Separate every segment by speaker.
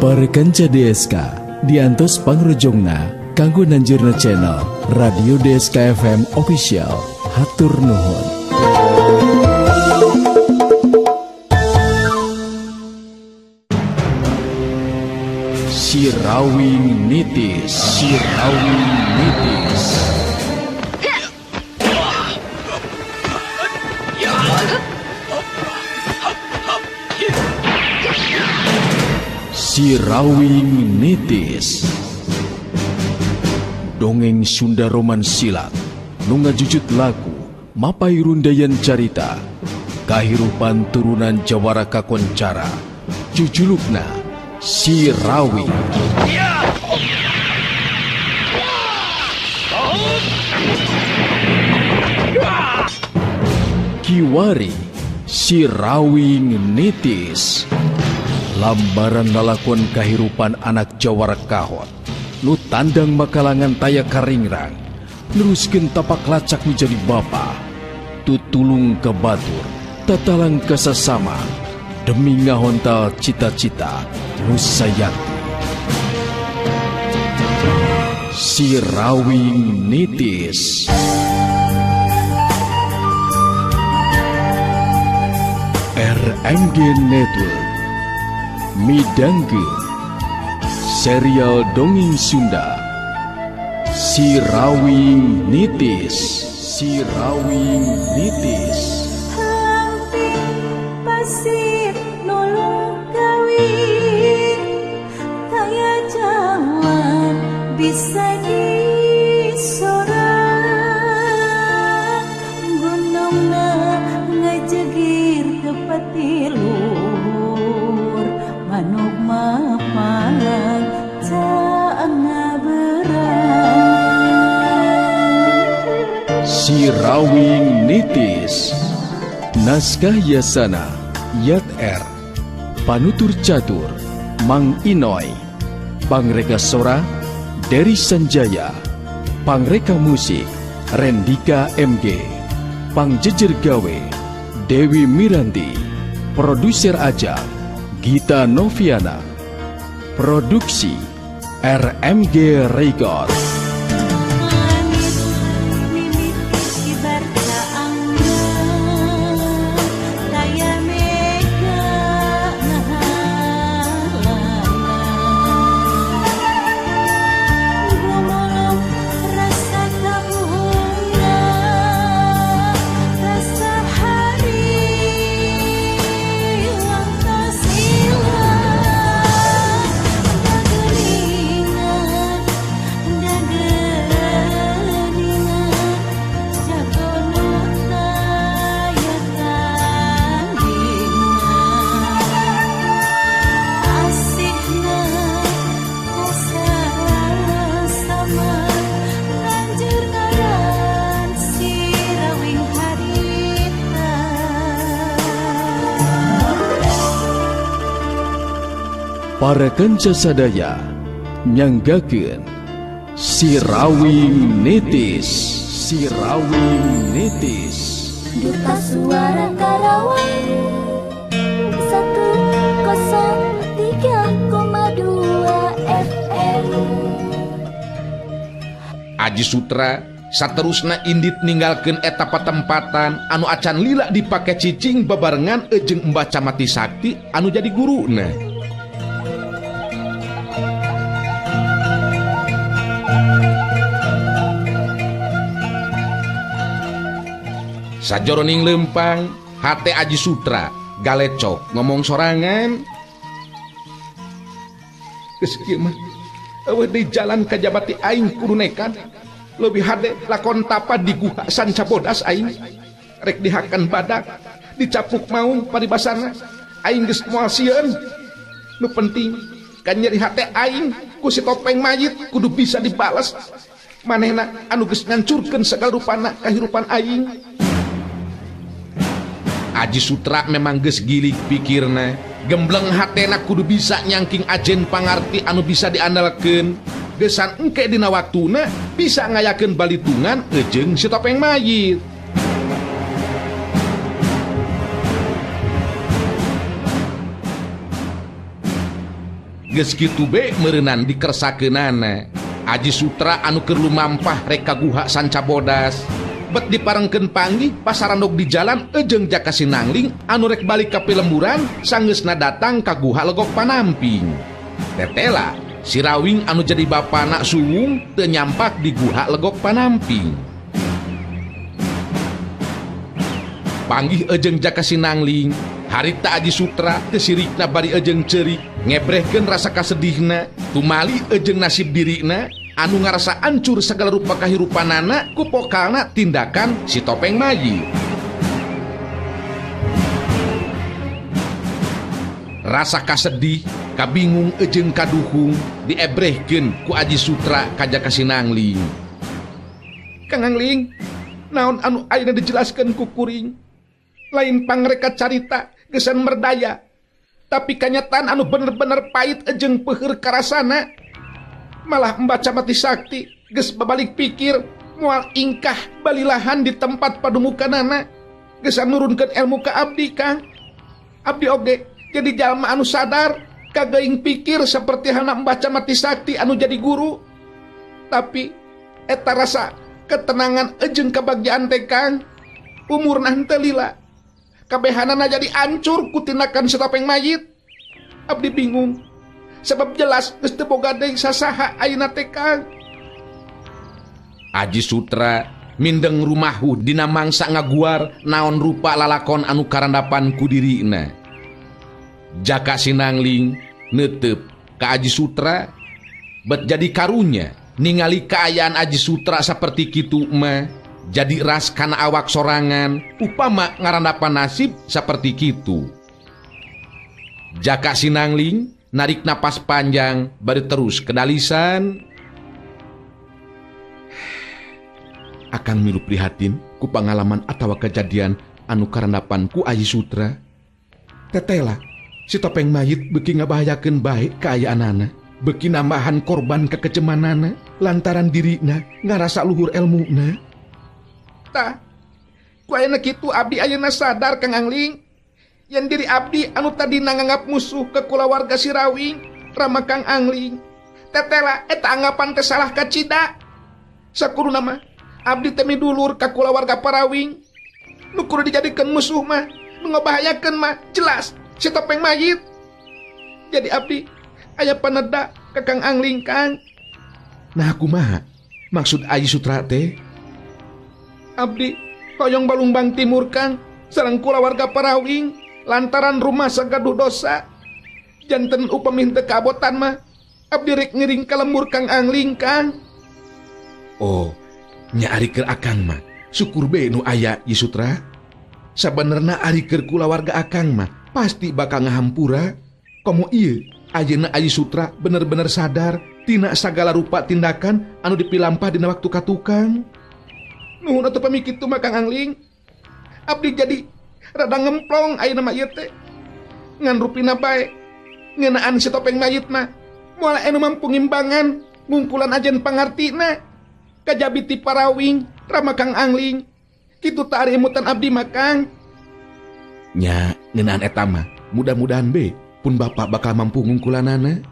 Speaker 1: Para kanca DSK diantos pangrojongna kanggo nanjurna channel Radio DSK FM Official. Hatur nuhun. Sirawing nitis, sirawing nitis. Sirawing nitis. Dongeng Sunda Roman Silat nu ngajujut lagu mapai rundayan carita kahirupan turunan Jawara Kakoncara. Jujulukna Sirawing. Kiwari Sirawing nitis. Lambaran lalakon kahirupan anak Jawara Kahot nu tandang makalangan taya karingrang neruskeun tapak lacak menjadi bapa tutulung ke batur tatalang ke sesama demi ngahontal cita-cita nu sayati. Sirawing nitis. RMG Network midangkeun serial dongeng Sunda Sirawing nitis. Sirawing nitis.
Speaker 2: Hampir pasir nulung kawin kaya jawan bisa disorang gunungna ngajegir ke patiluhur manuk mapalang caang ngaberang.
Speaker 1: Sirawing nitis. Naskah Yasana Yat R. Panutur catur Mang Inoy. Pangreka sora Dery Sanjaya. Pangreka musik Rendika MG. Pangjejer gawe Dewi Miranti. Produser ajang Gita Noviana. Produksi RMG Record. Para kanca sadaya nyanggakeun Sirawing nitis. Sirawing nitis.
Speaker 2: Duta Suara Karawang 103,2 FM.
Speaker 3: Aji Sutra saterusna indit ninggalkeun eta patempatan anu acan lila dipake cicing babarengan jeung Mbah Camati Sakti anu jadi guruna. Sajoroning lempang hate Aji Sutra galecok ngomong sorangan. Geus kieu mah eueuh di jalan ka Jabati aing kudu nekat. Leuwih hade lakon tapa di guha sanca bodas aing. Rek dihakan badak, dicapuk maung paribasana. Aing geus moal sieun. Nu penting kan nyeri hate aing ku si topeng mayit kudu bisa dibales. Manehna anu geus ngancurkeun sagala rupana kahirupan aing. Aji Sutra memang geus gilig pikirna, gembleng hatena kudu bisa nyangking ajen pangarti anu bisa diandalkeun. Gesan engke dina waktuna bisa ngayakeun balitungan jeung si topeng mayit. Geus kitu be meureunnan dikersakeunana Aji Sutra anu keur lumampah rek ka guha Sanca Bodas. Bet diparengkeun panggih pasarandog di jalan ejeng Jaka Sinangling anu rek balik ka Pilemburan sanggeusna datang ka guha Legok Panamping. Tetela si Rawing anu jadi bapana Suwung teu nyampak di guha Legok Panamping. Panggih ejeng Jaka Sinangling, harita Aji Sutra teu sirikna bari ejeng ceurik ngebrehkeun rasa kasedihna tumali ejeng nasib dirina anu ngarasa ancur segala rupa kahirupanana ku pokalna tindakan si Topeng Mayit. Rasa kasedih, kabingung ejeng kaduhung diebrehkeun ku Aji Sutra ka Jaka Sinangling. Kang Angling, naon anu ayeuna dijelaskeun ku kuring? Lain pangreka carita gesan merdaya, tapi kanyataan anu bener-bener pahit ejeng peuheur karasana. Malah membaca mati sakti geus babalik pikir moal ingkah balilahan di tempat padumukanana geus nurunkeun ilmu ka abdi. Kang abdi oge jadi jalma anu sadar kageuing pikir saperti hana membaca mati sakti anu jadi guru. Tapi eta rasa ketenangan ejeng kabagjaan teh Kang umurna henteu lila kabehanana jadi ancur ku tindakan si Topeng Mayit. Abdi bingung sebab jelas geus teu boga deui sasaha ayeuna teh Kang. Aji Sutra mindeng rumahu dina mangsa ngaguar naon rupa lalakon anu karandapan ku dirina. Jaka Sinangling neuteup ka Aji Sutra, bet jadi karunya ningali kaayaan Aji Sutra saperti kitu mah jadi ras kana awak sorangan upama ngarandapan nasib saperti kitu. Jaka Sinangling narik napas panjang bari terus kedalisan. Akang milu prihatin ku pangalaman atawa kejadian anu karandapan ku Aji Sutra. Tetela si Topeng Mayit beuki ngabahayakeun bae kaayaanana, beuki nambahan korban kekecemanana lantaran dirina ngarasa luhur elmuna. Tah, ku ayeuna kitu abdi ayeuna sadar Kang Angling yang diri abdi anu tadi nanganggap musuh ke kulawarga si Rawing rama Kang Angling. Tetela eta anggapan teh salah kacida. Sakuruna mah abdi teh midulur ka kulawarga Parawing. Nu kudu dijadikeun musuh mah nu ngabahayakeun mah jelas si Topeng Mayit. Jadi abdi aya paneda ka Kang Angling Kang. Nah kumaha maksud Aji Sutra teh? Abdi hoyong Balumbang Timur Kang sareng kulawarga Parawing lantaran rumah sagaduh dosa. Janten upami teu kabotan mah abdi rek ngiring ka lembur Kang Angling Kang. Oh, nya ari keur akang mah syukur be nu aya Yi Sutra. Sabenerna ari keur kulawarga akang mah pasti bakal ngahampura. Komo ieu ayeuna Aji Sutra bener-bener sadar tina sagala rupa tindakan anu dipilampah dina waktu ka tukang. Nuhun atuh pami kitu mah Kang Angling. Abdi jadi rada ngemplong ayeuna mah ieu teh. Ngan rupina bae ngeunaan si Topeng Mayit mah moal anu mampu ngimbangan ngumpulan ajen pangartina kajabi ti Parawing rama Kang Angling. Kitu tah ari emutan abdi mah Kang. Nya ngeunaan eta mah mudah-mudahan be pun Bapak bakal mampu ngungkulanana.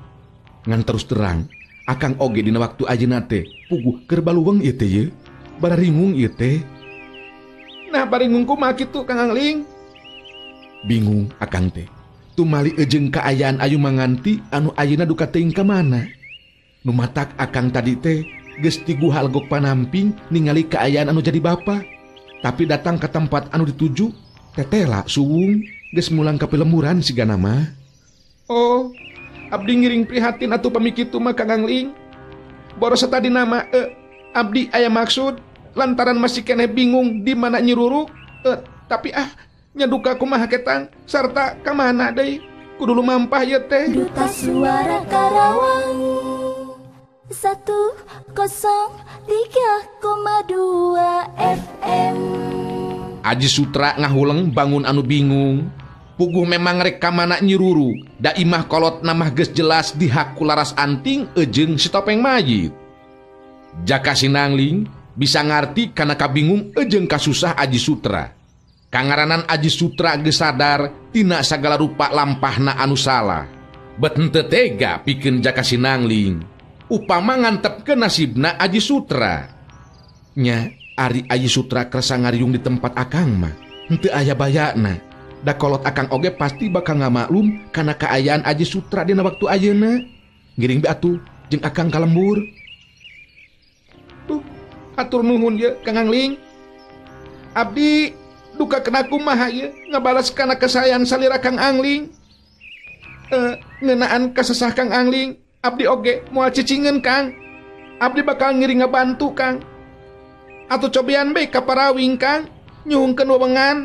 Speaker 3: Ngan terus terang akang oge dina waktu ajeuna teh puguh keur baluweng ieu teh ye. Bararingung ieu teh. Nah baringung kumaha kitu Kang Angling? Bingung akang teh. Tumali ejeng kaayaan ayu manganti anu ayeuna duka teuing ka mana. Nu matak akang tadi teh geus ti guha Legok Panamping ningali kaayaan anu jadi bapa. Tapi datang ke tempat anu dituju tetela Suwung geus mulang ka Pilemburan sigana mah. Oh, abdi ngiring prihatin atuh pami kitu mah Kang Angling. Boros tadi nama abdi aya maksud lantaran masih kene bingung di mana Nyi Ruru. Tapi nyaduka kumaha ketang sarta ka mana deui kudu lumampah ieu teh.
Speaker 2: Duta Suara Karawang 103,2 FM.
Speaker 3: Aji Sutra ngahuleng bangun anu bingung. Puguh memang rek ka mana Nyi Ruru. Da imah kolot namah geus jelas di hak kularas anting ejeng si Topeng Mayit. Jaka Sinangling bisa ngarti karena kabingung ejeng kasusah Aji Sutra. Kangaranan Aji Sutra geus sadar tina sagala rupa lampahna anu salah. bet henteu tega pikeun jaka si Nangling upama ngantepkeun nasibna Aji Sutra. Nya ari Aji Sutra kerasa ngariung di tempat akang mah henteu aya bayana. Da kolot akang oge pasti bakal ngamaklum kana kaayaan Aji Sutra dina waktu ayeuna. Giring be atuh jeung akang ka lembur. Tuh, atur nuhun ye Kang Angling. Abdi duka kena kumaha ye ngabalas kana kesayan salira Kang Angling. Ngeunaan kasesah Kang Angling, abdi oge moal cicingeun Kang. Abdi bakal ngiring ngabantu Kang. Atuh cobian bae ka Parawing Kang, nyuhungkeun wewengan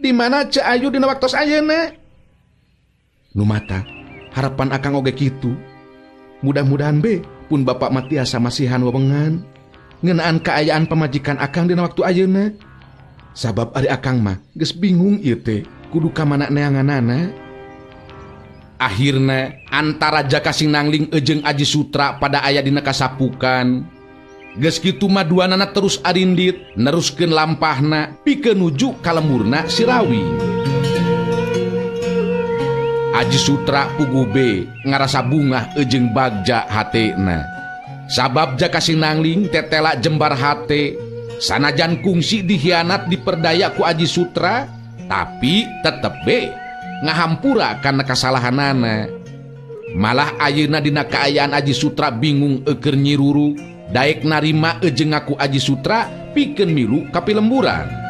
Speaker 3: di mana Ceu Ayu dina waktos ayeuna. Nu mata harapan akang oge kitu. Mudah-mudahan be pun Bapak mah tiasa masihan wewengan ngeunaan kaayaan pamajikan akang dina waktu ayeuna. Sabab ari akang mah geus bingung ieu teh kudu ka mana neanganana. Akhirna antara jaka si Nangling jeung Aji Sutra pada aya dina kasapukan. Geus kitu mah duanana terus arindit neruskeun lampahna pikeun nuju ka lemburna si Rawing. Aji Sutra puguh be ngarasa bungah jeung bagja hatena. Sabab jaka si Nangling tetela jembar hate sanajan kungsi dihianat diperdaya ku Aji Sutra, tapi tetep be ngahampura karena kasalahanana. Malah ayeuna dina kaayaan Aji Sutra bingung keur nyiruru daek narima jeung ngaku Aji Sutra pikeun milu ka pilemburan.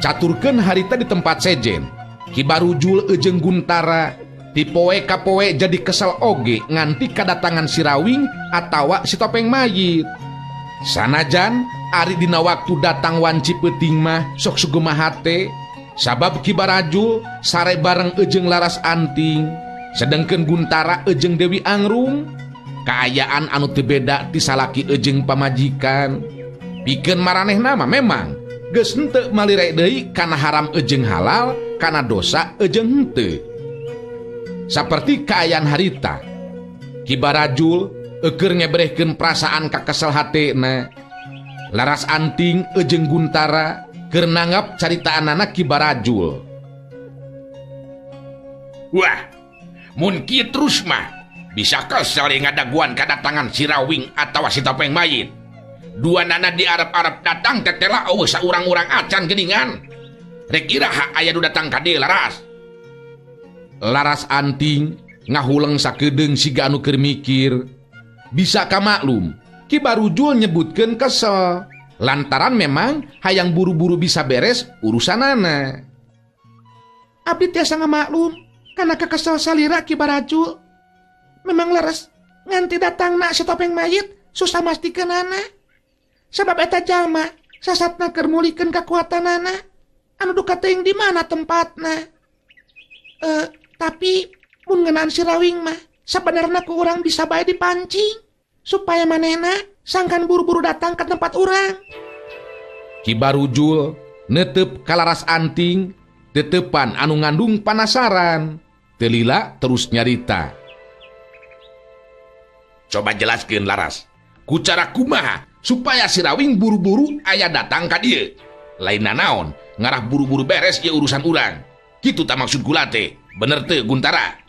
Speaker 3: Caturkeun harita di tempat sejen Ki Barujul jeung Guntara ti poe ka poe jadi kesel oge nganti kadatangan si Rawing atawa si Topeng Mayit. Sanajan ari dina waktu datang wanci peuting mah sok sugemaha teh sabab Ki Barajul sare bareng jeung Laras Anting, sedengkeun Guntara jeung Dewi Angrum kaayaan anu teu beda ti salaki jeung pamajikan. Pikeun maranehna mah memang geus henteu malire deui kana haram jeung halal, kana dosa jeung henteu. Saperti kaayaan harita Ki Barajul keur ngebrehkeun perasaan ka kesel hatena. Laras Anting jeung Guntara keur nanggap caritaanana Ki Barajul. Wah, mun kieu terus mah bisa kesel ngadaguan kadatangan si Rawing atawa si Topeng Mayit. Dua nana di Arab-Arab datang tetela eueuh saurang-urang acan geuningan. Rek iraha aya nu datang ka dieu Laras. Laras Anting ngahuleng sakedeung siga anu keur mikir. Bisa ka maklum Ki Barujul nyebutkeun kesel lantaran memang hayang buru-buru bisa beres urusanana. Abdi tiasa ngamaklum kana kakesel salira Ki Barajul. Memang Laras nganti datangna si Topeng Mayit susah mastikeunana. Sabab eta jalma sasatna keur mulikeun kakuatanana anu duka teuing di mana tempatna. Tapi mun ngeunaan si Rawing mah sabenerna ku urang bisa bae dipancing supaya manehna sangkan buru-buru datang ke tempat urang. Ki Barujul neuteup ka Laras Anting teteupan anu ngandung panasaran. Teu lila terus nyarita. Coba jelaskeun Laras, ku cara kumaha supaya si Rawing buru-buru aya datang ka dieu. Lainna naon ngarah buru-buru beres ieu urusan urang. Kitu ta maksud kula teh. Bener teu Guntara?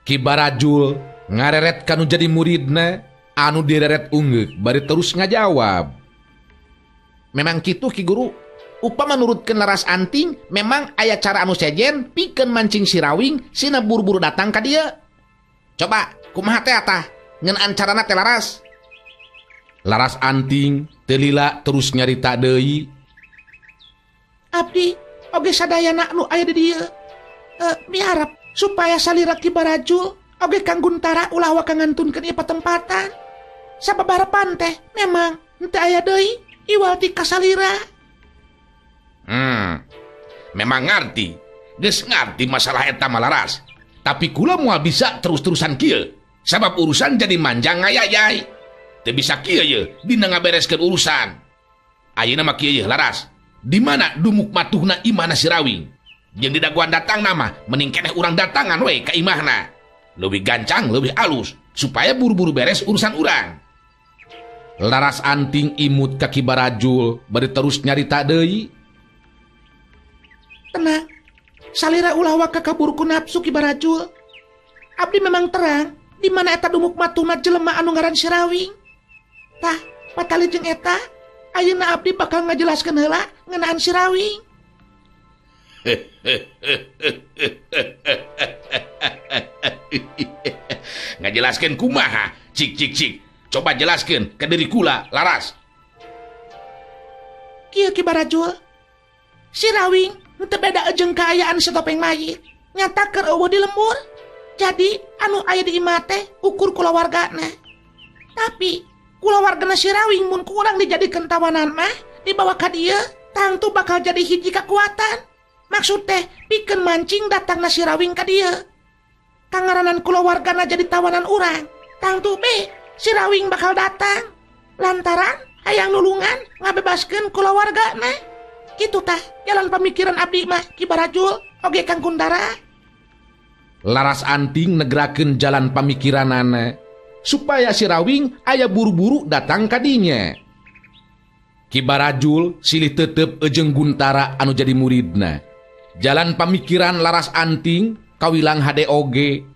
Speaker 3: Ki Barajul ngareret kanu jadi muridna anu direret ungeuk bari terus ngajawab. Memang kitu Ki Guru. Upama nurutkeun Laras Anting memang aya cara anu sejen pikeun mancing si Rawing sina buru-buru datang ka dieu. Coba kumaha teh atah ngeunaan carana teh Laras? Laras Anting teu lila terus nyarita deui. Abdi oge sadayana anu aya di dieu miharep supaya salira Ki Barajul oge Kang Guntara ulah wae kangantunkeun ieu patempatan. Sabab harapan teh memang henteu aya deui iwal ti ka salira. Memang ngarti. Geus ngarti masalah eta mah Laras. Tapi kula moal bisa terus-terusan kieu. Sabab urusan jadi manjang ngayayai. Teu bisa kieu ye dina ngabereskeun urusan. Ayeuna mah kieu ye Laras. Di mana dumuk matuhna imahna si Rawing? Jeung di daguan datang nama mending keneh urang datangan we ka imahna. lebih gancang, lebih alus, supaya buru-buru beres urusan urang. Laras anting imut kaki barajul, bari terus nyarita deui. Tenang, salira ulah waka kaburku nafsu ki barajul. Abdi memang terang, di mana eta dumuk matuna jelema anu ngaran si Rawing. Tah, patali jeung eta, ayeuna abdi bakal ngajelaskeun heula ngeunaan si Rawing. Ngajelaskeun kumaha? Cik. Coba jelaskeun ke diri kula, Laras. Kieu ki barajul. Si Rawing teu beda jeung kaayaan si topeng mayit. Nyata keur eueuh di lembur. Jadi anu aya di imah teh ukur kulawargana. Tapi kulawargana si Rawing mun ku urang dijadikeun tawanan mah dibawa ka dieu, tangtu bakal jadi hiji kakuatan. Maksud teh pikeun mancing datangna si Rawing ka dieu. Kangaranan kulawargana jadi tawanan urang, tangtu be si Rawing bakal datang. Lantaran hayang nulungan ngabebaskeun kulawargana. Kitu tah jalan pamikiran abdi mah Ki Barajul oge Kang Kuntara. Laras anting negerakeun jalan pamikiranana supaya si Rawing aya buru-buru datang ka dinya. Ki Barajul silih teuteup jeung Guntara anu jadi muridna. Jalan pamikiran Laras anting kawilang hade oge.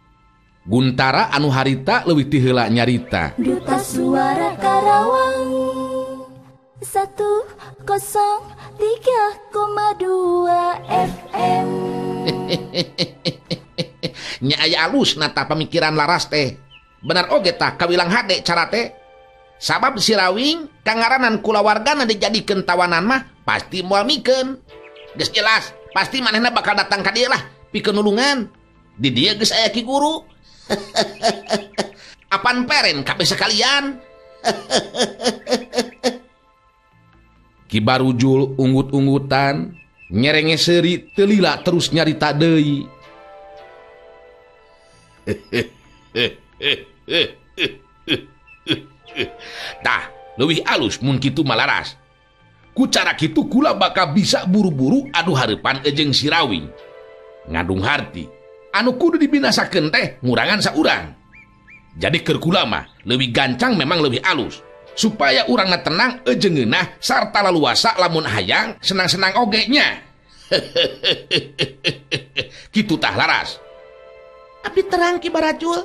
Speaker 3: Guntara anu harita leuwih ti heula nyarita.
Speaker 2: Duta Suara Karawang 103,2 FM.
Speaker 3: Nya aya alus nata pamikiran Laras teh. Benar oge tah kawilang hade cara teh. Sabab si Rawing kangaranan kulawargana dijadikeun tawanan mah pasti moal mikeun. Geus jelas, pasti manehna bakal datang ka dieu lah pikeun nulungan. Di dieu geus aya Ki Guru. Apan peren kabeh sekalian. Ki Barujul unggut-unggutan, nyerenge seuri teu lila terus nyarita deui. Tah, leuwih alus mun kitu mah Laras. Ku cara kitu kula bakal bisa buru-buru adu hareupan jeung si Rawing. Ngandung harti, anu kudu dibinasakeun teh ngurangan saurang. Jadi keur kula mah leuwih gancang memang leuwih alus. Supaya urangna tenang jeung ngeunah sarta laluasa lamun hayang senang-senang oge nya. Kitu tah Laras. Abdi terang Ki Barajul,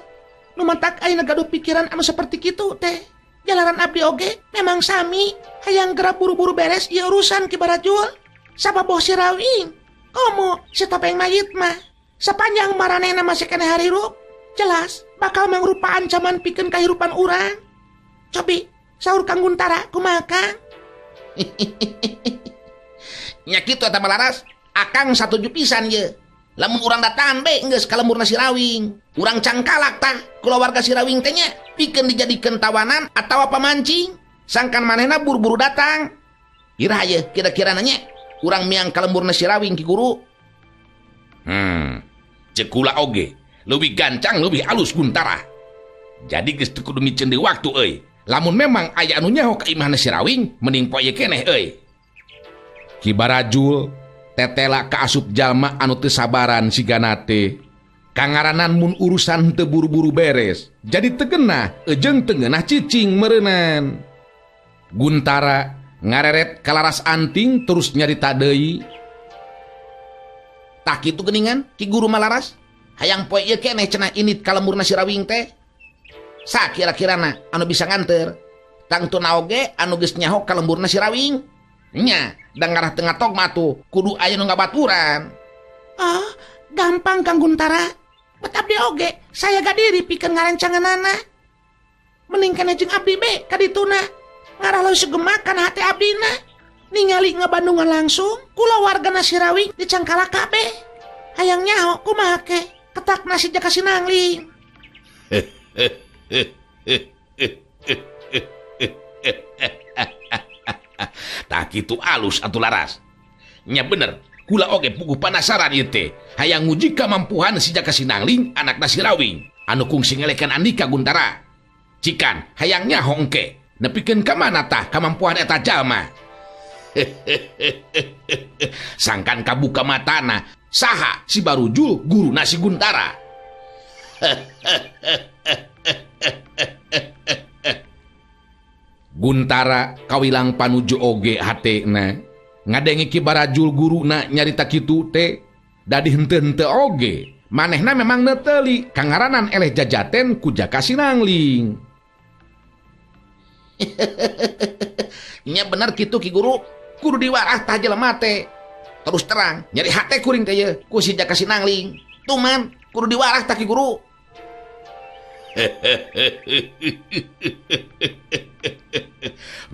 Speaker 3: nu mantak ayeuna gaduh pikiran anu saperti kitu teh. Jalaran abdi oge memang sami hayang geura buru-buru beres ieu urusan Ki Barajul. Sababoh si Rawing, komo si topeng mayit mah sapanjang maranehna masih keneh harirup, jelas bakal mangrupa ancaman pikeun kahirupan urang. Cobi saur Kang Guntara kumaha Kang? Nya kitu eta Laras, akang satuju pisan ye. Lamun urang datang be geus ka lemurna si Rawing, urang cangkalak tah kulawarga si Rawing teh nya pikeun dijadikeun tawanan atawa pamancing. Sangkan manehna buru-buru datang. Iraha ye kira-kira nanya urang miang ka lemurna si Rawing Ki Guru. Ceuk kula oge leuwih gancang leuwih alus Guntara. Jadi geus teu kudu miceun deui waktu euy. Lamun memang aya anu nyaho ka imahna si Rawing mending poe keneh euy. Ki Barajul tetela ka asup jalma anu teu sabaran sigana teh. Kangaranan mun urusan teu buru-buru beres, jadi teu geunah jeung teu ngeunah cicing meureunnan. Guntara ngareret ka Laras anting terus nyarita deui. Tah kitu geuningan Ki Guru mah Laras, hayang poe ieu keneh cenah init ka lemurna si Rawing teh. Sa kira-kirana anu bisa nganter? Tangtuna oge anu geus nyaho ka lemurna si Rawing. Nya, da ngarah teu ngatog mah tuh kudu aya nu ngabaturan. Oh, gampang Kang Guntara. Bet abdi oge saya ga diri pikeun ngarencangeunana. Mending kana jeung abdi be ka dituna. Ngarah leuwih segemak kana hate abdina. Ningali ngabandungan langsung kulawargana si Rawing dicangkala kabeh. Hayang nyaho kumaha ke? Ketakna si Jaka Sinangling. Tah kitu alus atuh Laras. Nya bener, kula oge puguh panasaran ieu teh. Hayang nguji kamampuhan si Jaka Sinangling anakna si Rawing anu kungsi ngelekeun Andika Guntara. Cikan hayang nyaho engke nepikeun ka mana tah kamampuhan eta jalma. Sangkan kabuka matana saha si Barujul guruna si Guntara. Guntara kawilang panuju oge hatena ngadengi ki barajul guruna nyarita kitu teh dadi henteu-henteu oge manehna memang neuteli kangaranan eleh jajaten ku Jaka Sinangling. Nya bener kitu Ki Guru, kudu diwarah tah jelema teh. Terus terang nyari hate kuring teh ye ku si Jaka Sinangling. Tuman kudu diwarah tah Ki Guru.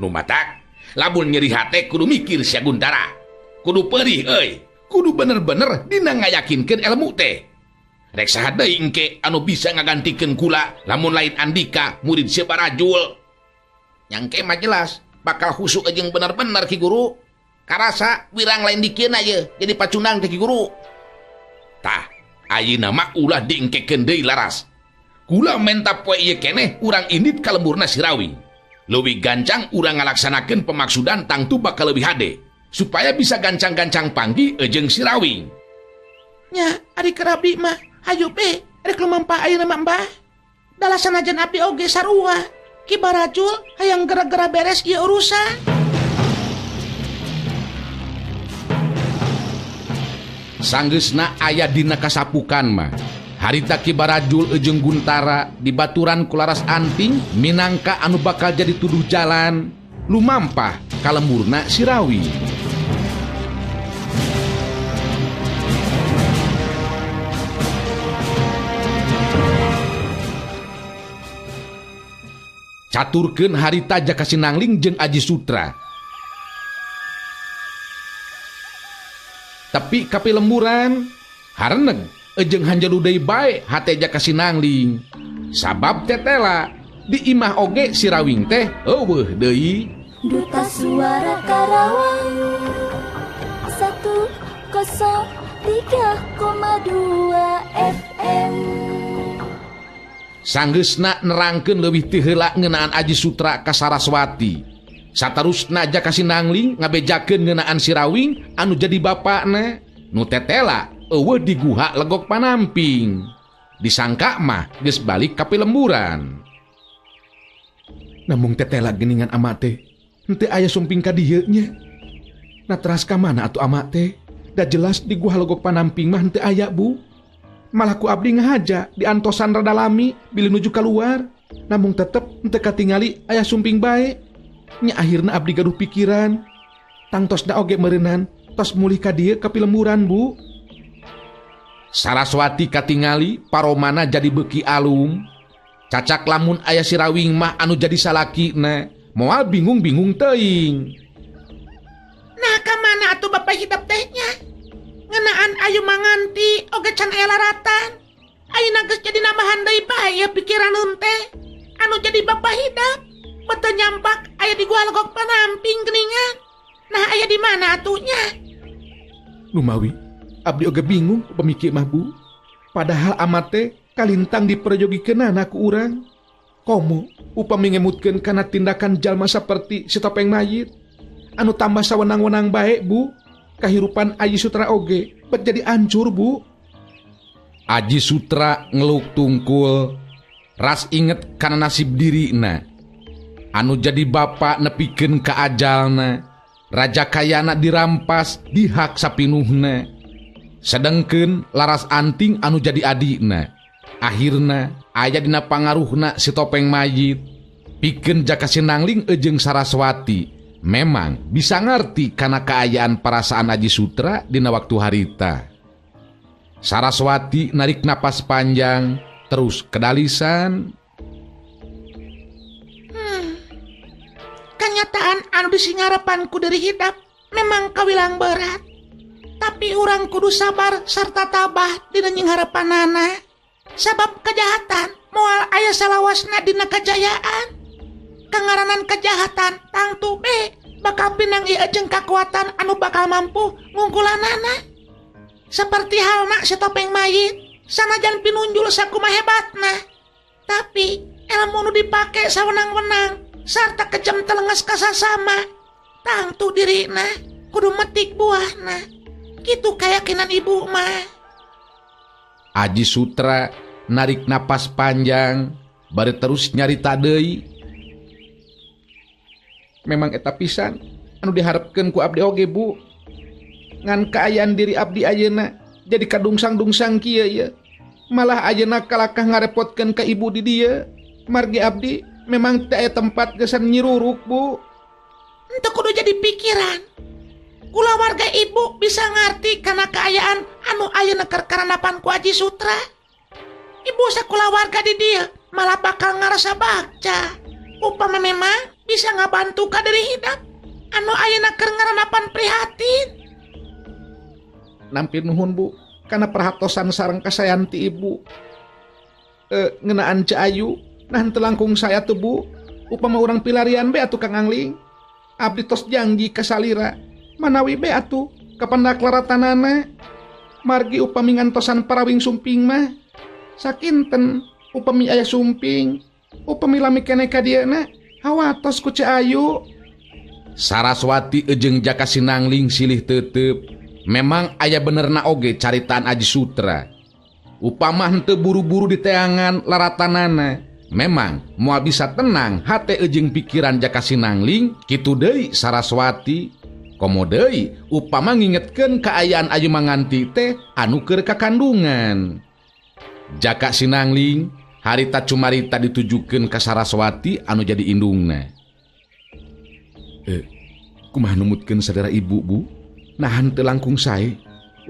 Speaker 3: Nu matak lamun nyeri hate kudu mikir sia Guntara. Kudu perih euy, kudu bener-bener dina ngayakinkeun ilmu teh. Rek saha deui engke anu bisa ngagantikeun kula lamun lain Andika murid si Barajul. Nyangke mah jelas bakal khusuk jeung bener-bener Ki Guru. Karasa wirang lain dikeun aja jadi pacundang teh Ki Guru. Tah, ayeuna mah ulah diengkekeun deui laras. Kula menta poe ieu keneh urang indit ka lemburna Sirawi. Leuwih gancang urang ngalaksanakeun pemaksudan tangtu bakal leuwih hade supaya bisa gancang-gancang panggi jeung Sirawi.
Speaker 4: Nya, ari kerabi mah hayu be rek lumampah ayeuna mah Mbah. Dalasanajan abdi oge sarua. Ki Barajul hayang gara-gara beres ieu urusan.
Speaker 3: Sanggeusna aya dina kasapukan mah harita Ki Barajul jeung Guntara dibaturan ku laras anting minangka anu bakal jadi tuduh jalan lumampah ka lemburna Sirawi. Caturkeun harita Jaka Sinangling jeung Aji Sutra. Tapi kapi lemburan hareneg jeung hanjalu deui bae hate Jaka Sinangling. Sabab tetela di imah oge Sirawing teh eueuh deui.
Speaker 2: Duta Suara Karawang 103,2 FM.
Speaker 3: Sanggeusna nerangkeun leuwih teu heula ngeunaan Aji Sutra ka Saraswati. Saterusna Jaka Sinangling ngabejakeun ngeunaan Sirawing anu jadi bapakna. Nu tetela eueuh di guha legok panamping. Disangka mah geus balik ka lemburan. Namung tetela geuningan ama teh henteu aya sumping ka dieu nya. Na teras ka mana atuh ama teh? Da jelas di guha legok panamping mah henteu aya, Bu. Malah ku abdi ngahaja di antosan rada lami bilih nuju keluar. Namung tetep henteu katingali aya sumping bae. Nya akhirna abdi gaduh pikiran. Tangtosna oge meureunnan tos mulih ka dieu ka lemburan, Bu. Saraswati katingali paromana jadi beuki alung. Cacak lamun aya Sirawing mah anu jadi salakina moal bingung-bingung teuing.
Speaker 4: Nah, ka mana atuh Bapak Hidap tehnya? Ngeunaan ayu manganti oge can aya laratan. Ayeuna geus jadi nambahan deui bae pikiraneun teh. Anu jadi Bapak Hidap beuteul nyampak aya di gua legok panamping geuningan. Nah, aya di mana atunya?
Speaker 3: Lumawi, abdi oge bingung pemikir mah, Bu. Padahal amat teh kalintang diperjogikeunana ku urang. Komo upami ngemutkeun kana tindakan jalma saperti si Topeng Mayit anu tambah sawenang-wenang bae, Bu. Kahirupan Aji Sutra oge bet jadi ancur, Bu. Aji Sutra ngeluk tungkul ras inget kana nasib dirina anu jadi bapak nepikeun ka ajalna. Raja kayana dirampas dihak sapinuhna. Sedengkeun laras anting anu jadi adina. Akhirna aya dina pangaruhna si Topeng Mayit. Pikeun Jaka Sinangling jeung Saraswati memang bisa ngerti kana kaayaan perasaan Aji Sutra dina waktu harita. Saraswati narik napas panjang terus kedalisan.
Speaker 4: Kenyataan anu disingarepanku dari Hidap memang kawilang berat. Tapi urang kudu sabar sarta tabah dina nying harepanana. Sabab kejahatan moal aya salawasna dina kajayaan. Kangaranan kejahatan tangtu be bakal pinang ieu jeung kakuatan anu bakal mampu ngungkulanana. Seperti halna si Topeng Mayit, sanajan pinunjul sakumaha hebatna, tapi ilmu nu dipake sawenang-wenang sarta kejam telengas kasasama. Tangtu dirina kudu metik buahna. Kitu keyakinan ibu mah.
Speaker 3: Aji Sutra narik napas panjang, bari terus nyarita deui. Memang eta pisan anu diharapkeun ku abdi oge, Bu. Ngan kaayaan diri abdi ayeuna jadi kadungsang-dungsang kieu ye. Malah ayeuna kalakah ngarepotkeun ka ibu di dieu. Margi abdi memang teu aya tempat gesan nyiruruk, Bu.
Speaker 4: Ente kudu jadi pikiran. Kula warga ibu bisa ngarti karena keayaan anu ayeuna keur karanapan ku Aji Sutra. Ibu sakula warga di dieu malah bakal ngarasa baca. Upama memang bisa ngabantu ka diri hidup anu ayeuna keur ngaranapan prihatin.
Speaker 3: Nampi nuhun, Bu, kana perhatosan sareng kasayanti ibu. Ngeunaan Ceu Ayu, nah henteu langkung saya tuh, Bu. Upama urang pilarian be atuh Kang Angling. Abdi tos janji ka salira manawi be atuh kapendak laratanana. Margi upami ngantosan parawing sumping mah sakinten upami aya sumping, upami lami keneh ka dieuna hawatos ku Ceu Ayu. Saraswati jeung Jaka Sinangling silih teuteup. Memang aya benerna oge caritaan Aji Sutra. Upama henteu buru-buru di teangan laratanana, memang moal bisa tenang hate jeung pikiran Jaka Sinangling. Kitu deui Saraswati. Komo deui upama ngingetkeun kaayaan Ayu Manganti teh anu keur kakandungan. Jaka Sinangling harita cumarita ditujukeun ka Saraswati anu jadi indungna. Kumaha numutkeun sadara ibu, Bu? Nahan teu langkung sae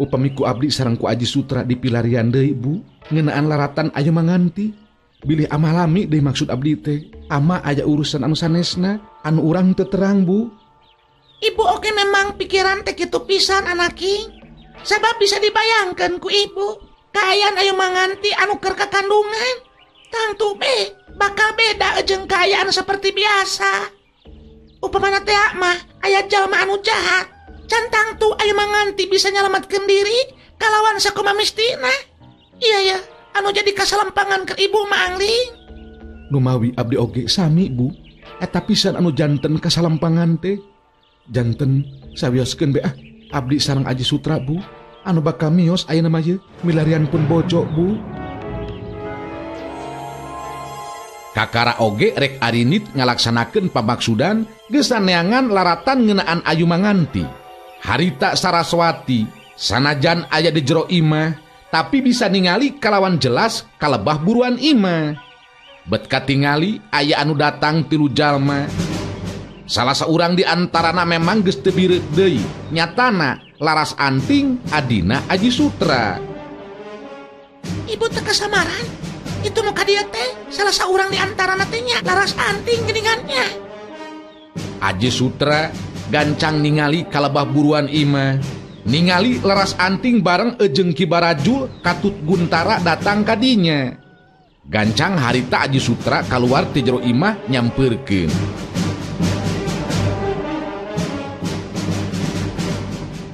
Speaker 3: upami ku abdi sareng ku Aji Sutra dipilarian deui, Bu, ngeunaan laratan Ayu Manganti. Bilih amalami deui maksud abdi teh. Ama aya urusan anu sanesna anu urang teu terang, Bu.
Speaker 4: Ibu oke memang pikiran teh kitu pisan anaki. Sabab bisa dibayangkeun ku ibu kaayaan Ayu Manganti anu keur kakandungan. Tangtu be bakal beda jeung kaayaan seperti biasa. Upamana teh mah aya jalma anu jahat, can tangtu Ayu Manganti bisa nyalametkeun diri kalawan sakumaha mistina. Iya ya, anu jadi kasalempangan ke ibu mah Angling.
Speaker 3: Numawi abdi oge sami, Bu. Eta pisan anu janten kasalempangan teh. Janten sawioskeun be abdi sareng Aji Sutra, Bu. Anu bakal mios ayeuna mah ye milarian pun bojo, Bu. Kakara oge rek arinit ngalaksanakeun pamaksudan geus saneangan laratan ngeunaan Ayu Manganti. Harita Saraswati sanajan aya di jero imah tapi bisa ningali kalawan jelas kalebah buruan imah. Bet katingali aya anu datang 3 jalma. Salah saurang di antarana memang geus teu bireuk deui, nyatana Laras Anting adina Aji Sutra.
Speaker 4: Ibu teu kasamaran. Itu muka dia teh salah saurang di antarana teh nya Laras Anting geuningannya.
Speaker 3: Aji Sutra gancang ningali kalebah buruan imah, ningali Laras Anting bareng jeung Ki Barajul Katut Guntara datang ka dinya. Gancang harita Aji Sutra kaluar ti jero imah nyampeurkeun.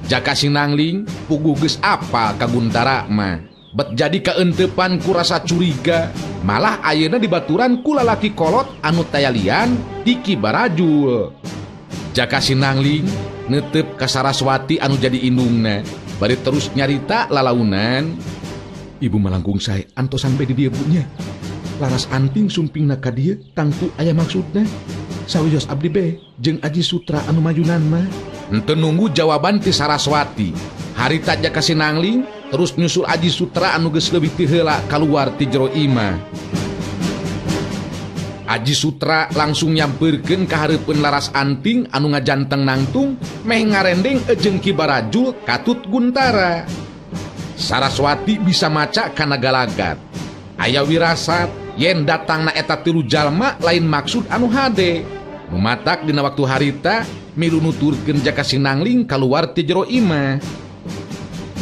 Speaker 3: Jaka Sinangling puguh geus apal ka Guntara mah. Bet jadi kaentepan ku rasa curiga, malah ayeuna dibaturan ku lalaki kolot anu tayalian di Ki Barajul. Jaka Sinangling neuteup ka Saraswati anu jadi indungna, bari terus nyarita lalaunan. Ibu malangkung sae antosan be di dieu, Bu nya. Laras Anting sumpingna ka dieu tangtu aya maksudna. Sawios abdi be jeung Aji Sutra anu majunan mah. Henteu nunggu jawaban ti Saraswati, harita Jaka Sinangling terus nyusul Aji Sutra anu geus leuwih ti heula kaluar ti jero imah. Aji Sutra langsung nyampeurkeun ka hareupeun Laras Anting anu ngajanteng nangtung meh ngarendeng jeung Ki Barajul Katut Guntara. Saraswati bisa maca kana galagat. Aya wirasat yen datangna eta 3 jalma lain maksud anu hade. Numatak dina waktu harita milu nuturkeun Jaka Sinangling kaluar ti jero imah.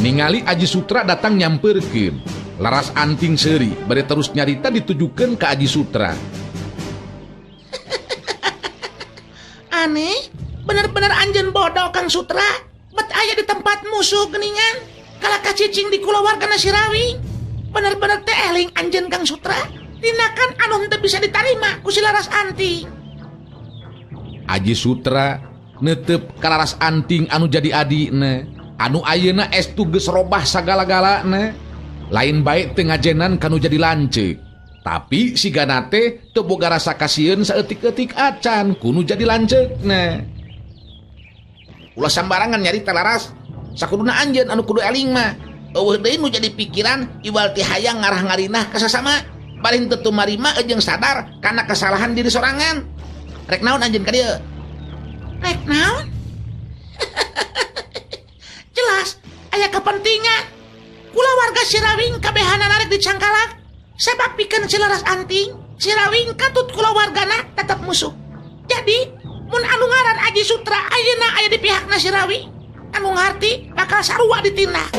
Speaker 3: Ningali Aji Sutra datang nyampeurkeun. Laras Anting seuri bari terus nyarita ditujukeun ka Aji Sutra.
Speaker 4: Aneh, bener-bener anjeun bodoh Kang Sutra. Bet aya di tempat musuh geuningan. Kala kacicing di kulawargana si Rawi. Bener-bener teh eling anjeun Kang Sutra. Tindakan anu henteu bisa ditarima ku si Laras Anting.
Speaker 3: Aji Sutra neuteup ka Laras Anting anu jadi adina, anu ayeuna estu geus robah sagala-galana. lain baik tengah jenan kanu jadi lancek. Tapi si ganate teu boga rasa kasieun saeutik-eutik acan kunu jadi lanceukna.
Speaker 5: Ulah sambarangan nyari talaras. Sakuduna anjeun anu kudu eling mah. Eueuh deui nu jadi pikiran iwal ti hayang ngarah ngarinah ka sasama. Bari henteu marima jeung sadar kana kesalahan diri sorangan. Rek naon anjeun ka dieu?
Speaker 4: Rek naon? Jelas aya kepentingan. Kula warga Sirawing kabehanana rek dicangkalak. Sebab pikeun si Laras Anting, Sirawing katut kula wargana tetep musuh. Jadi, mun anu ngaran Aji Sutra ayeuna aya di pihakna Sirawing, anu ngarti bakal sarua ditindak.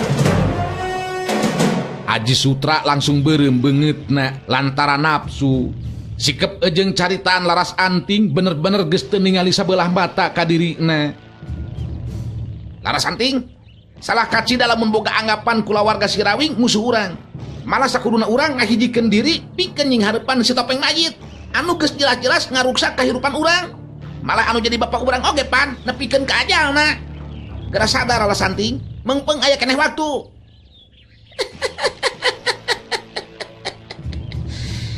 Speaker 3: Aji Sutra langsung beureum beungeutna lantaran nafsu. Sikep jeung caritaan Laras Anting bener-bener geus teu ningali sabelah mata ka dirina.
Speaker 5: Laras Anting, salah kacida lamun boga anggapan kula warga Sirawing musuh urang. Malah sakuduna urang ngahijikeun diri pikeun nying hareupan si Topeng Mayit anu geus jelas-jelas ngaruksak kahirupan urang. Malah anu jadi bapak urang oge pan nepikeun ka ajalna. Gara sadar Laras Anting, meungpeung aya keneh waktu.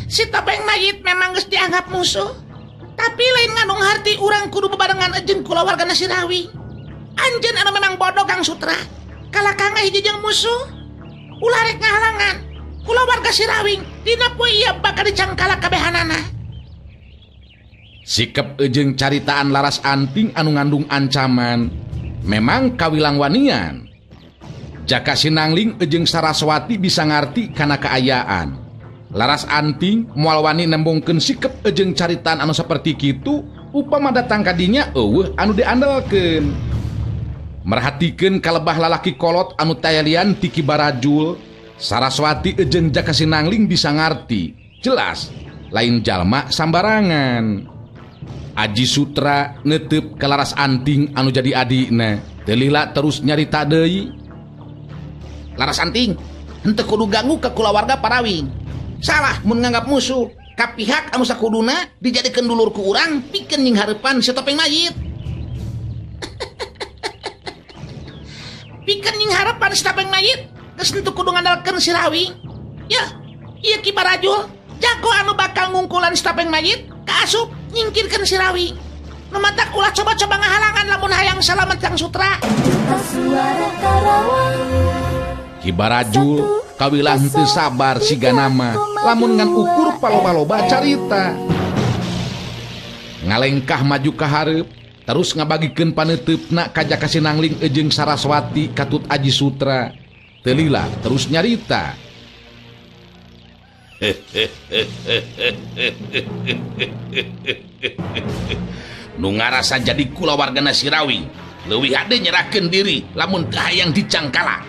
Speaker 4: Si Topeng Mayit memang geus dianggap musuh, tapi lain nganu ngarti urang kudu bebarengan jeung kula wargana Sirawing. Anjeun anu memang bodoh Kang Sutra, kalakang hiji jeung musuh. Ulah rek ngahalangan kula warga Sirawing dina poe ieu bakal dicangkalak kabehanana.
Speaker 3: Sikep jeung caritaan Laras Anting anu ngandung ancaman memang kawilang wanian. Jaka Sinangling jeung Saraswati bisa ngarti kana kaayaan. Laras Anting moal wani nembongkeun sikep jeung caritaan anu saperti kitu upama datang ka dinya eueuh anu diandelkeun. Merhatikeun kalebah lalaki kolot anu tayalian ti Ki Barajul, Saraswati jeung Jaka Sinangling bisa ngarti jelas lain jalma sambarangan. Aji Sutra neuteup ka Laras Anting anu jadi adina, teu lila terus nyarita deui.
Speaker 5: Laras Anting, henteu kudu ganggu ka kulawarga Parawing. Salah mun nganggap musuh ka pihak anu sakuduna dijadikeun dulur ku urang pikeun nying hareupan si Topeng Mayit.
Speaker 4: Pikeun nying hareupan si Topeng Mayit geus henteu kudu ngandalkeun Sirawing. Ya, ieu Ki Barajul jago anu bakal ngungkulan si Topeng Mayit kaasup nyingkirkeun Sirawing. Nu matak ulah coba-coba ngahalangan lamun hayang salamet Kang Sutra.
Speaker 2: Suara Karawang.
Speaker 3: Ki Barajul kawilah henteu sabar sigana mah lamun ngan ukur paloba-loba carita. Ngalengkah maju ka hareup terus ngabagikeun paneuteup,na ka Jaka Sinangling jeung Saraswati katut Aji Sutra. Teu lila terus nyarita.
Speaker 5: Nu ngarasa jadi kulawargana Sirawing leuwih hade nyerahkeun diri lamun teu hayang dicangkalak.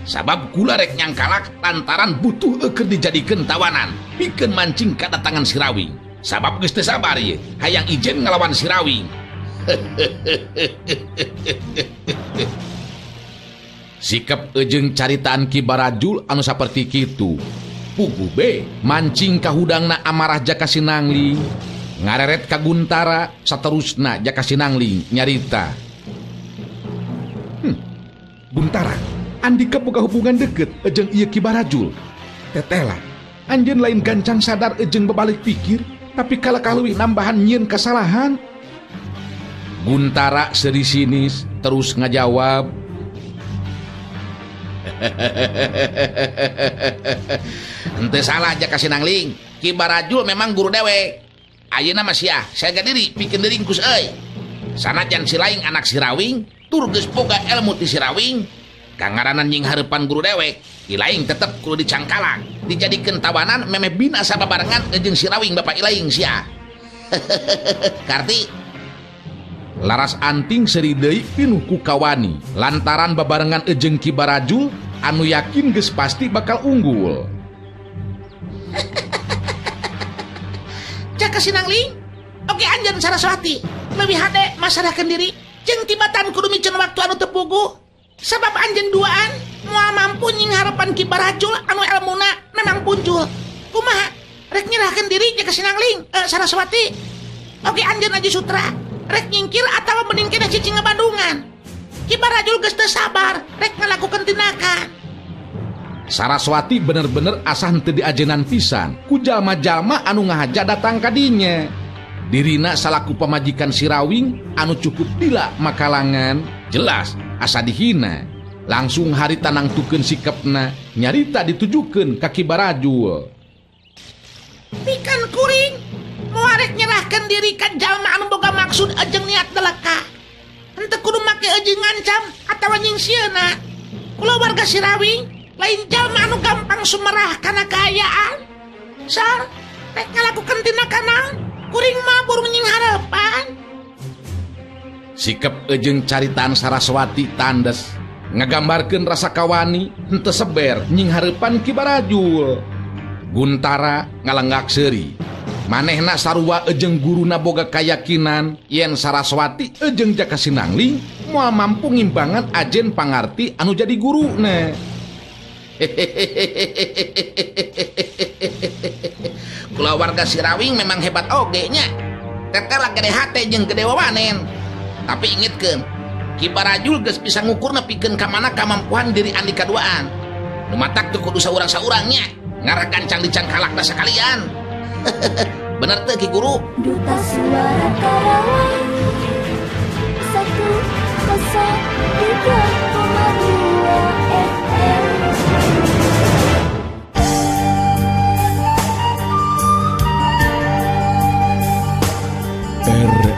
Speaker 5: Sabab kula rek nyangkalak lantaran butuh keur dijadikeun tawanan pikeun mancing kadatangan Sirawing. Sabab geus teu sabar ye hayang ijen ngalawan Sirawing.
Speaker 3: Sikep jeung caritaan Ki Barajul anu saperti kitu puguh be mancing ka hudangna amarah Jaka Sinangling. Ngareret ka Guntara saterusna Jaka Sinangling nyarita.
Speaker 6: Guntara, Andika boga hubungan deket jeung ieu Ki Barajul. Tetela, anjeun lain gancang sadar jeung bebalik pikir, tapi kala kaleuwih nambahan nyieun kasalahan.
Speaker 3: Guntara seri sinis terus ngajawab.
Speaker 5: Henteu salah Jaka Sinangling, Ki Barajul memang guru dewe. Ayeuna mah sia saga diri pikeun deui engkus euy. Sanajan si laing anak Sirawing tur geus boga elmu ti Sirawing, kangaranan nying hareupan guru dewe, ilaing tetep kudu dicangkalak, dijadikeun tawanan memeh bina sababarengan jeung Sirawing bapak ilaing sia. Karti
Speaker 3: Laras Anting seri deui pinuh ku kawani lantaran babarengan jeung Ki Barajul anu yakin geus pasti bakal unggul.
Speaker 4: Jaka Sinangling, oge anjeun Saraswati leuwih hade masarahkeun diri jeung tibatan kudu miceun waktu anu teu puguh. Sabab anjeun duaan moal mampu nying hareupan Ki Barajul anu elmuna memang punjul. Kumaha? Rek nyerahkeun diri Jaka Sinangling, Saraswati. Oge anjeun Aji Sutra rek nyingkir atawa mending kena cicing ngebandungan. Ki Barajul geus teu sabar rek ngalakukeun tindakan.
Speaker 3: Saraswati bener-bener asah henteu diajenan pisan ku jalma-jalma anu ngahaja datang kadinya. Dirina salaku pamajikan si Rawing anu cukup dila makalangan, jelas asa dihina. Langsung harita nangtukeun sikepna, nyarita ditujukeun ka Ki Barajul.
Speaker 4: Pikan kuring moarek nyerahkan diri ka jalma anu boga maksud ajeng niat delaka. Henteu kudu make ajeng ngancam atawa nyingsieuna. Kula warga si Rawing lain jalma anu gampang sumerah kana kaayaan. Sar, rek ngalakukeun tindakan kuring mah buru menying harapan.
Speaker 3: Sikep ejeng caritaan Saraswati tandes ngagambarkeun rasa kawani henteu seber nying hareupan Ki Barajul. Guntara ngalenggak seuri. Manehna sarua ejeng guruna boga kayakinan yen Saraswati ejeng Jaka Sinangling moal mampu ngimbangan ajen pangarti anu jadi guruna. Kula warga si Rawing memang hebat oge nya. Tetela gede hate jeung gede wawanen. Tapi ingitkeun, Ki Barajul geus bisa ngukur nepikeun ka mana kamampuan diri andi kaduaan. Nu matak teu kudu saurang-saurang nya, ngarakan can kalakna sakalian. Bener teu Ki Guru?
Speaker 2: Duta Suara Karawang 103,2 FM.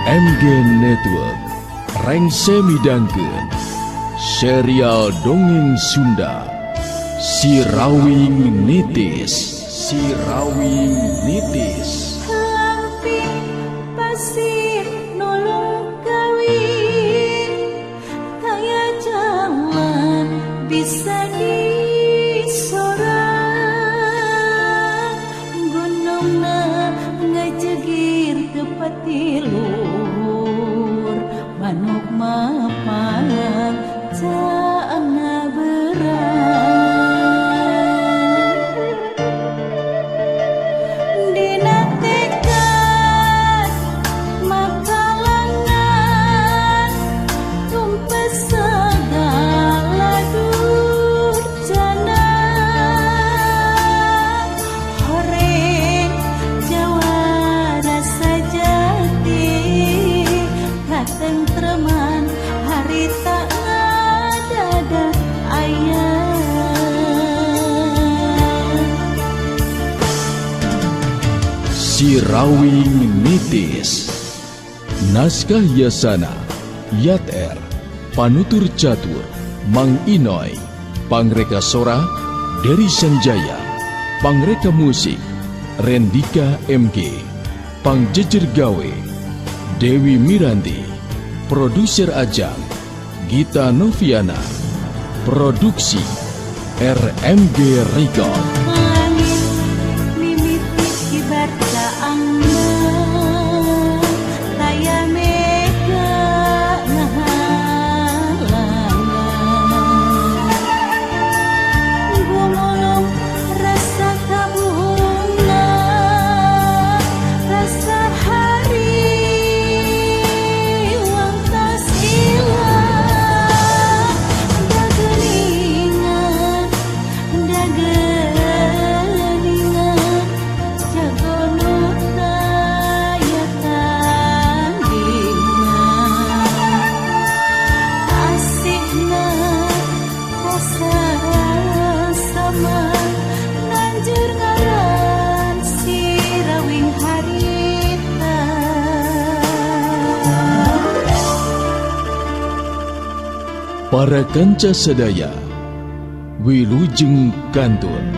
Speaker 1: RMG Network rengse midangkeun serial dongeng Sunda Si Rawing Nitis. Si Rawing Nitis.
Speaker 2: Lamping pasir nolong kawin, kaya jaman bisa disorang. Gunungna ngajegir tepat luhur, manuk mapang caana berang.
Speaker 1: Si Rawing Nitis. Naskah Yasana Yat R. Panutur Catur Mang Inoy. Pangreka Sora Dery Sanjaya. Pangreka Musik Rendika MG. Pangjejer Gawe Dewi Miranti. Produser Ajang Gita Noviana. Produksi RMG Record. Para kanca sadaya, wilujeng kantun.